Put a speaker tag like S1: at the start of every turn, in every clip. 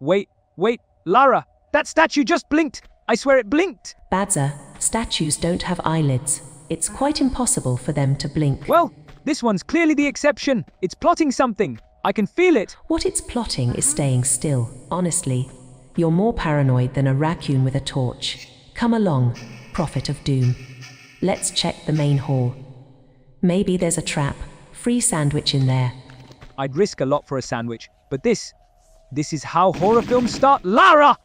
S1: Wait, Lara, that statue just blinked. I swear it blinked.
S2: Bazza, statues don't have eyelids. It's quite impossible for them to blink.
S1: Well, this one's clearly the exception. It's plotting something. I can feel it.
S2: What it's plotting is staying still, honestly. You're more paranoid than a raccoon with a torch. Come along, prophet of doom. Let's check the main hall. Maybe there's a trap. Free sandwich in there.
S1: I'd risk a lot for a sandwich, but this is how horror films start. Lara!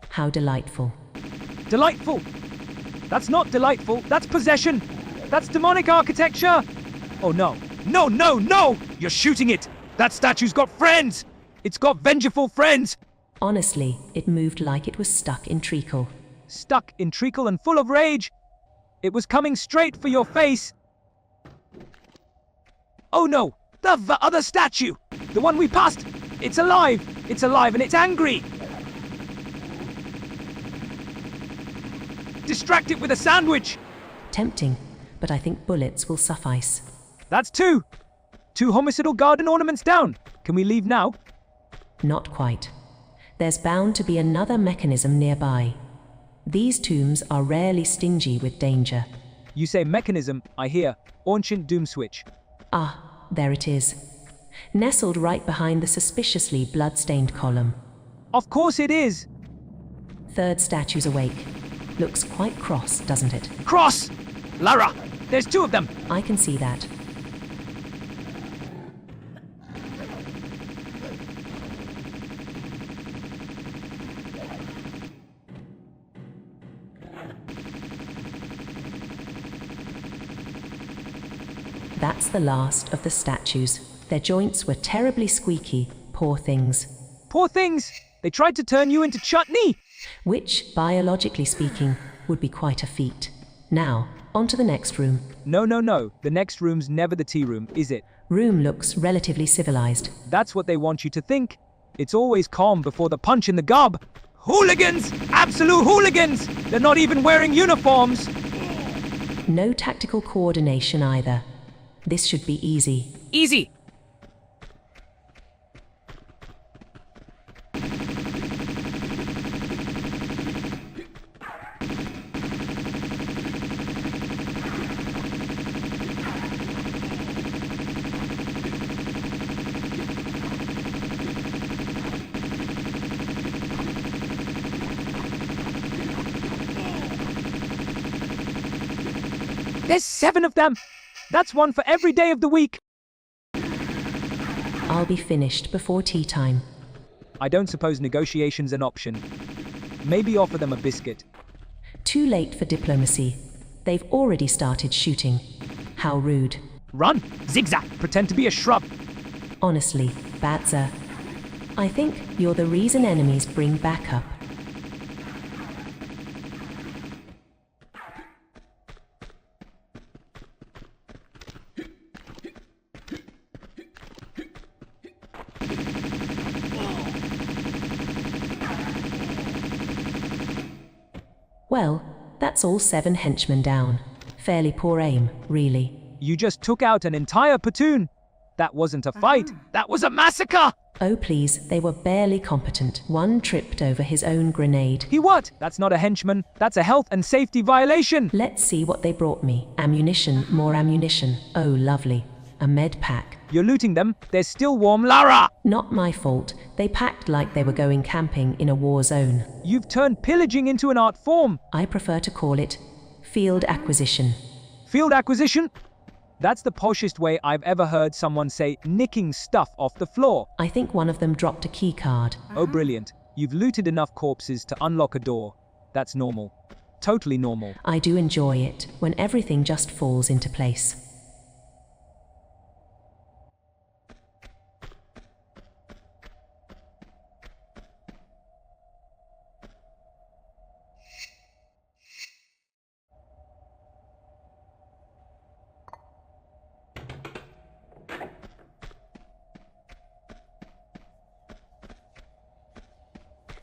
S2: How delightful.
S1: Delightful. That's not delightful. That's possession. That's demonic architecture. Oh no. No! You're shooting it. That statue's got friends. It's got vengeful friends.
S2: Honestly, it moved like it was stuck in treacle.
S1: Stuck in treacle and full of rage. It was coming straight for your face. Oh no, the other statue. The one we passed. It's alive. It's alive and it's angry. Distract it with a sandwich.
S2: Tempting, but I think bullets will suffice.
S1: That's two. 2 homicidal garden ornaments down. Can we leave now?
S2: Not quite. There's bound to be another mechanism nearby. These tombs are rarely stingy with danger.
S1: You say mechanism, I hear. Ancient doom switch.
S2: Ah, there it is. Nestled right behind the suspiciously blood-stained column.
S1: Of course it is.
S2: Third statue's awake. Looks quite cross, doesn't it?
S1: Cross! Lara, there's 2 of them.
S2: I can see that. That's the last of the statues. Their joints were terribly squeaky, poor things.
S1: Poor things! They tried to turn you into chutney!
S2: Which, biologically speaking, would be quite a feat. Now, on to the next room.
S1: No. The next room's never the tea room, is it?
S2: Room looks relatively civilized.
S1: That's what they want you to think. It's always calm before the punch in the gob. Hooligans! Absolute hooligans! They're not even wearing uniforms!
S2: No tactical coordination either. This should be easy.
S1: Easy! There's 7 of them! That's 1 for every day of the week!
S2: I'll be finished before tea time.
S1: I don't suppose negotiation's an option. Maybe offer them a biscuit.
S2: Too late for diplomacy. They've already started shooting. How rude.
S1: Run! Zigzag! Pretend to be a shrub!
S2: Honestly, Bazza, I think you're the reason enemies bring backup. Well, that's all 7 henchmen down. Fairly poor aim, really.
S1: You just took out an entire platoon. That wasn't a fight. That was a massacre!
S2: Oh please, they were barely competent. One tripped over his own grenade.
S1: He what? That's not a henchman. That's a health and safety violation.
S2: Let's see what they brought me. Ammunition, more ammunition. Oh, lovely. A med pack.
S1: You're looting them. They're still warm, Lara!
S2: Not my fault. They packed like they were going camping in a war zone.
S1: You've turned pillaging into an art form.
S2: I prefer to call it field acquisition.
S1: Field acquisition? That's the poshest way I've ever heard someone say nicking stuff off the floor.
S2: I think one of them dropped a key card.
S1: Oh, brilliant. You've looted enough corpses to unlock a door. That's normal. Totally normal.
S2: I do enjoy it when everything just falls into place.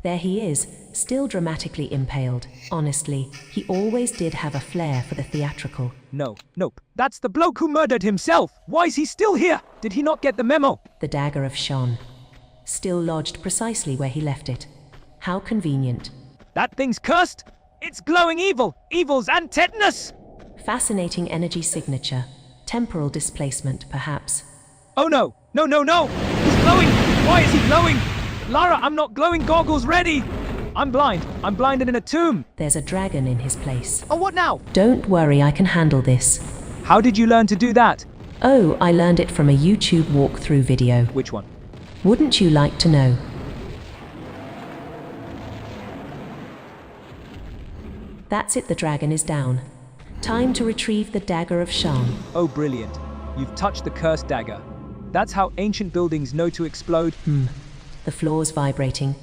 S2: There he is, still dramatically impaled. Honestly, he always did have a flair for the theatrical.
S1: Nope. That's the bloke who murdered himself. Why is he still here? Did he not get the memo?
S2: The dagger of Shon. still lodged precisely where he left it. How convenient.
S1: That thing's cursed! It's glowing evil! Evils and tetanus!
S2: Fascinating energy signature. Temporal displacement, perhaps.
S1: Oh no! No, no, no! He's glowing! Why is he glowing? Lara, I'm not glowing goggles ready! I'm blind. I'm blinded in a tomb.
S2: There's a dragon in his place.
S1: Oh, what now?
S2: Don't worry, I can handle this.
S1: How did you learn to do that?
S2: Oh, I learned it from a YouTube walkthrough video.
S1: Which one?
S2: Wouldn't you like to know? That's it, the dragon is down. Time to retrieve the dagger of Shan.
S1: Oh, brilliant. You've touched the cursed dagger. That's how ancient buildings know to explode.
S2: The floor's vibrating,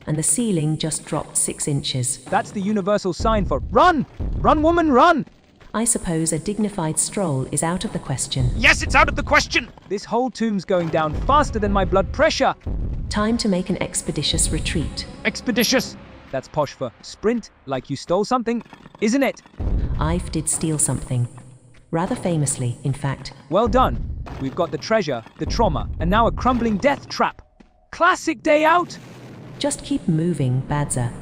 S2: and the ceiling just dropped 6 inches.
S1: That's the universal sign for run! Run, woman, run!
S2: I suppose a dignified stroll is out of the question.
S1: Yes, it's out of the question! This whole tomb's going down faster than my blood pressure.
S2: Time to make an expeditious retreat.
S1: Expeditious! That's posh for sprint, like you stole something, isn't it?
S2: I did steal something. Rather famously, in fact.
S1: Well done. We've got the treasure, the trauma, and now a crumbling death trap. Classic day out!
S2: Just keep moving, Bazza,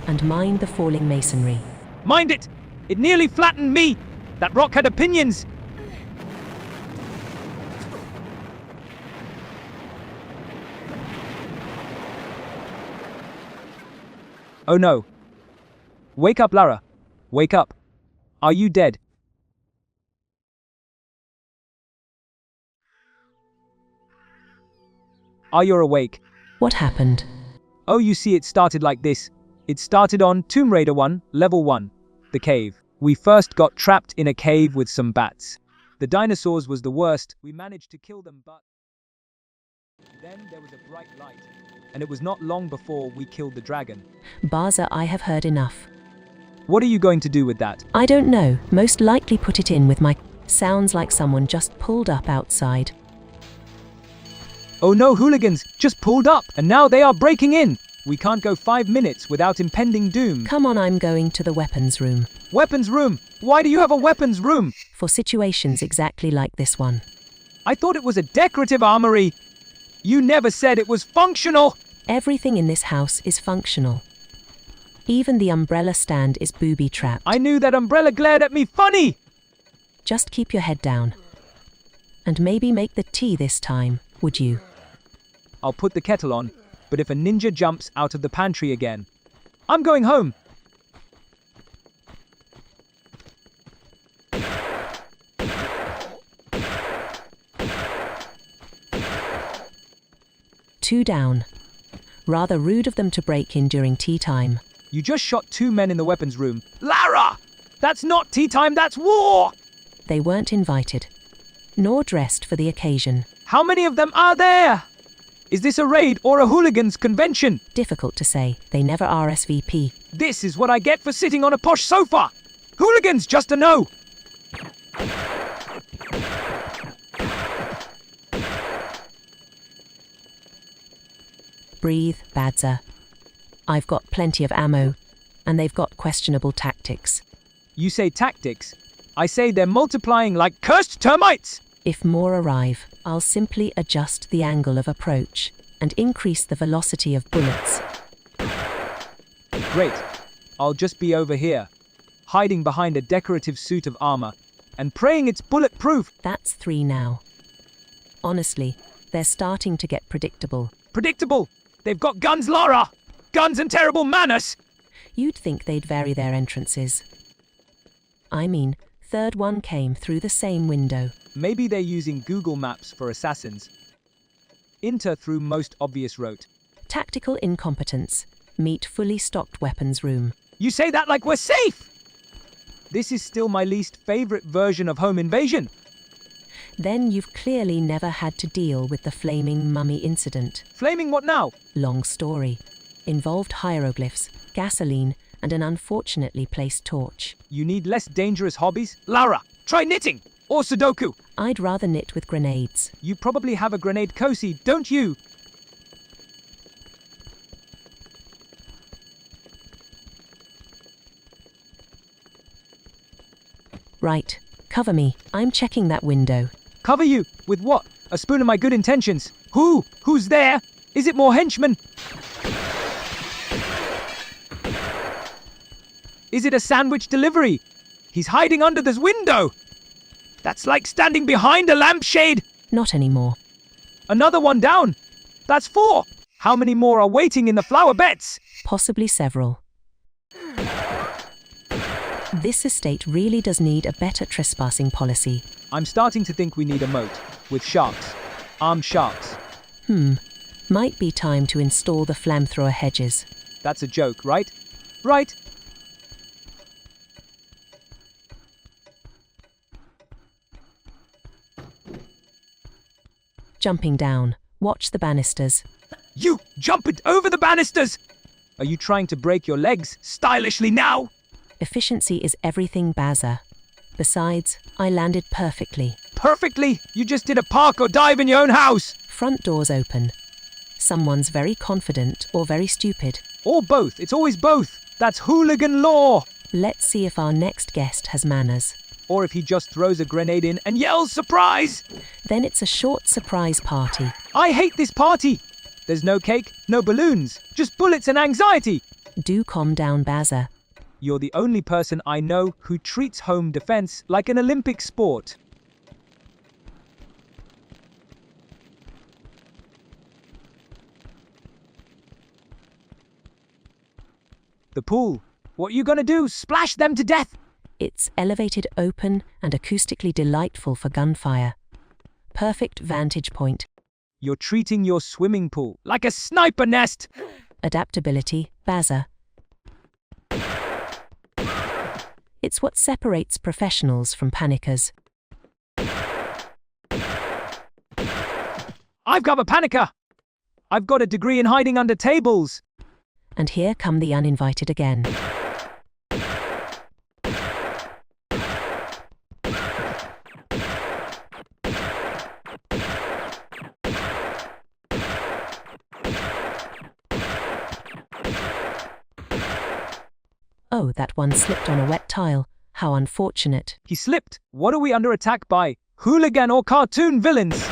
S2: and mind the falling masonry.
S1: Mind it! It nearly flattened me! That rock had opinions! Oh no. Wake up, Lara. Wake up. Are you dead? Are you awake?
S2: What happened?
S1: Oh, you see, it started like this. It started on Tomb Raider 1, Level 1, the cave. We first got trapped in a cave with some bats. The dinosaurs was the worst. We managed to kill them, but then there was a bright light, and it was not long before we killed the dragon.
S2: Bazza, I have heard enough.
S1: What are you going to do with that?
S2: I don't know. Most likely put it in with my... Sounds like someone just pulled up outside.
S1: Oh no, hooligans just pulled up, and now they are breaking in. We can't go 5 minutes without impending doom.
S2: Come on, I'm going to the weapons room.
S1: Weapons room? Why do you have a weapons room?
S2: For situations exactly like this one.
S1: I thought it was a decorative armory. You never said it was functional.
S2: Everything in this house is functional. Even the umbrella stand is booby-trapped.
S1: I knew that umbrella glared at me funny.
S2: Just keep your head down. And maybe make the tea this time, would you?
S1: I'll put the kettle on, but if a ninja jumps out of the pantry again, I'm going home.
S2: Two down. Rather rude of them to break in during tea time.
S1: You just shot 2 men in the weapons room. Lara! That's not tea time, that's war!
S2: They weren't invited, nor dressed for the occasion.
S1: How many of them are there? Is this a raid or a hooligans convention?
S2: Difficult to say. They never RSVP.
S1: This is what I get for sitting on a posh sofa. Hooligans, just a no.
S2: Breathe, Bazza. I've got plenty of ammo, and they've got questionable tactics.
S1: You say tactics. I say they're multiplying like cursed termites.
S2: If more arrive, I'll simply adjust the angle of approach and increase the velocity of bullets.
S1: Great. I'll just be over here, hiding behind a decorative suit of armor and praying it's bulletproof.
S2: That's 3 now. Honestly, they're starting to get predictable.
S1: Predictable? They've got guns, Lara! Guns and terrible manners!
S2: You'd think they'd vary their entrances. I mean, third one came through the same window.
S1: Maybe they're using Google Maps for assassins. Enter through most obvious route.
S2: Tactical incompetence. Meet fully stocked weapons room.
S1: You say that like we're safe! This is still my least favorite version of home invasion.
S2: Then you've clearly never had to deal with the flaming mummy incident.
S1: Flaming what now?
S2: Long story. Involved hieroglyphs, gasoline, and an unfortunately placed torch.
S1: You need less dangerous hobbies? Lara, try knitting! Or Sudoku!
S2: I'd rather knit with grenades.
S1: You probably have a grenade cozy, don't you?
S2: Right. Cover me. I'm checking that window.
S1: Cover you? With what? A spoon of my good intentions? Who's there? Is it more henchmen? Is it a sandwich delivery? He's hiding under this window. That's like standing behind a lampshade.
S2: Not anymore.
S1: Another one down. That's 4. How many more are waiting in the flower beds?
S2: Possibly several. This estate really does need a better trespassing policy.
S1: I'm starting to think we need a moat with sharks. Armed sharks.
S2: Might be time to install the flamethrower hedges.
S1: That's a joke, right? Right.
S2: Jumping down. Watch the banisters.
S1: You jump it over the banisters! Are you trying to break your legs stylishly now?
S2: Efficiency is everything, Bazza. Besides, I landed perfectly.
S1: Perfectly? You just did a parkour dive in your own house!
S2: Front doors open. Someone's very confident or very stupid.
S1: Or both. It's always both. That's hooligan law.
S2: Let's see if our next guest has manners.
S1: Or if he just throws a grenade in and yells surprise!
S2: Then it's a short surprise party.
S1: I hate this party! There's no cake, no balloons, just bullets and anxiety!
S2: Do calm down, Bazza.
S1: You're the only person I know who treats home defense like an Olympic sport. The pool. What are you gonna do? Splash them to death?
S2: It's elevated, open, and acoustically delightful for gunfire. Perfect vantage point.
S1: You're treating your swimming pool like a sniper nest!
S2: Adaptability, Bazza. It's what separates professionals from panickers.
S1: I've got a panicker! I've got a degree in hiding under tables!
S2: And here come the uninvited again. Oh, that one slipped on a wet tile. How unfortunate.
S1: He slipped. What are we under attack by? Hooligan or cartoon villains?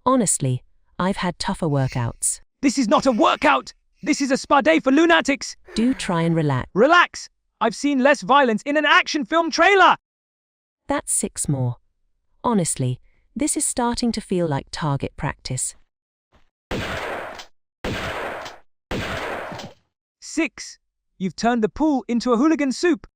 S2: Honestly, I've had tougher workouts.
S1: This is not a workout! This is a spa day for lunatics!
S2: Do try and relax.
S1: Relax! I've seen less violence in an action film trailer!
S2: That's 6 more. Honestly, this is starting to feel like target practice.
S1: 6. You've turned the pool into a hooligan soup.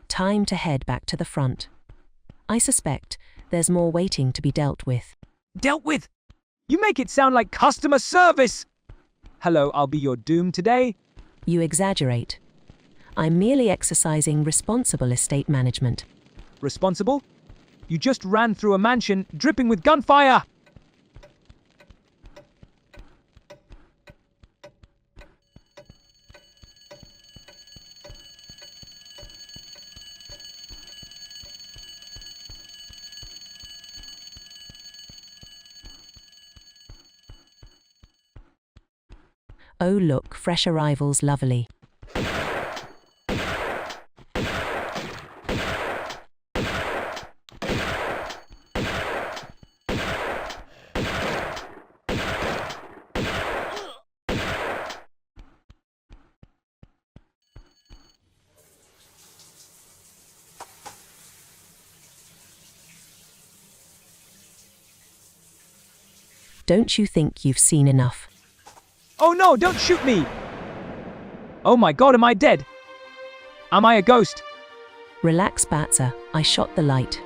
S2: Time to head back to the front. I suspect there's more waiting to be dealt with.
S1: Dealt with? You make it sound like customer service! Hello, I'll be your doom today.
S2: You exaggerate. I'm merely exercising responsible estate management.
S1: Responsible? You just ran through a mansion dripping with gunfire!
S2: Oh look, fresh arrivals lovely. Don't you think you've seen enough?
S1: Oh no, don't shoot me! Oh my god, am I dead? Am I a ghost?
S2: Relax, Bazza, I shot the light.